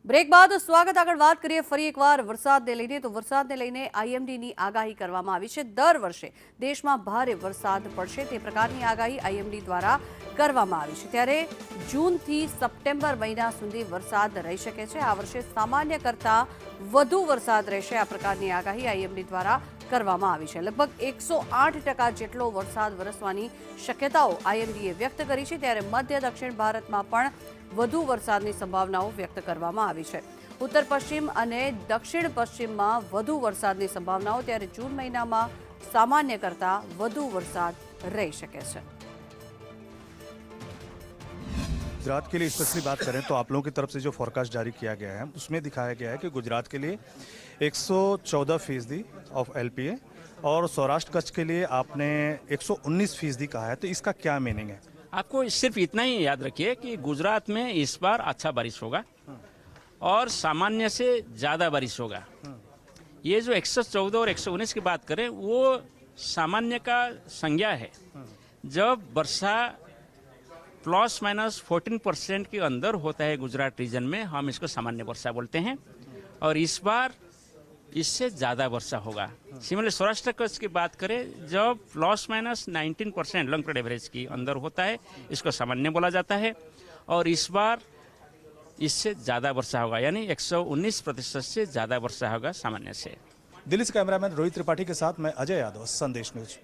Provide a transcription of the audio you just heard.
Break બાદ સ્વાગત આગળ વાત કરીએ ફરી એકવાર વરસાદને લઈને તો વરસાદને લઈને આઈએમડીની આગાહી કરવામાં આવી છે। દર વર્ષે દેશમાં ભારે વરસાદ પડશે તે પ્રકારની આગાહી આઈએમડી દ્વારા કરવામાં આવી છે। ત્યારે જૂનથી સપ્ટેમ્બર મહિના સુધી વરસાદ રહી શકે છે। આ વર્ષે સામાન્ય કરતાં વધુ વરસાદ રહેશે આ પ્રકારની આગાહી આઈએમડી દ્વારા કરવામાં આવી છે। લગભગ 108% જેટલો વરસાદ વરસવાની શક્યતાઓ આઈએમડીએ વ્યક્ત કરી છે। ત્યારે મધ્ય દક્ષિણ ભારતમાં પણ વધુ વરસાદની સંભાવનાઓ વ્યક્ત કરવામાં આવી છે। ઉત્તર પશ્ચિમ અને દક્ષિણ પશ્ચિમમાં વધુ વરસાદની સંભાવનાઓ, ત્યારે જૂન મહિનામાં સામાન્ય કરતાં વધુ વરસાદ રહી શકે છે। गुजरात के लिए स्पेशली बात करें तो आप लोगों की तरफ से जो फोरकास्ट जारी किया गया है उसमें दिखाया गया है कि गुजरात के लिए 114% ऑफ एलपीए और सौराष्ट्र कच्छ के लिए आपने 119% कहा है। तो इसका क्या मीनिंग है? आपको सिर्फ इतना ही याद रखिए कि गुजरात में इस बार अच्छा बारिश होगा और सामान्य से ज़्यादा बारिश होगा। ये जो 114 और 119 की बात करें वो सामान्य का संज्ञा है। जब वर्षा ±14% के अंदर होता है गुजरात रीजन में, हम इसको सामान्य वर्षा बोलते हैं और इस बार इससे ज़्यादा वर्षा होगा। सिमिलर सौराष्ट्र कच्छ की बात करें जब ±19% लॉन्ग पीरियड एवरेज की अंदर होता है इसको सामान्य बोला जाता है और इस बार इससे ज़्यादा वर्षा होगा, यानी 119% से ज़्यादा वर्षा होगा सामान्य से। दिल्ली से कैमरामैन रोहित त्रिपाठी के साथ मैं अजय यादव, संदेश न्यूज।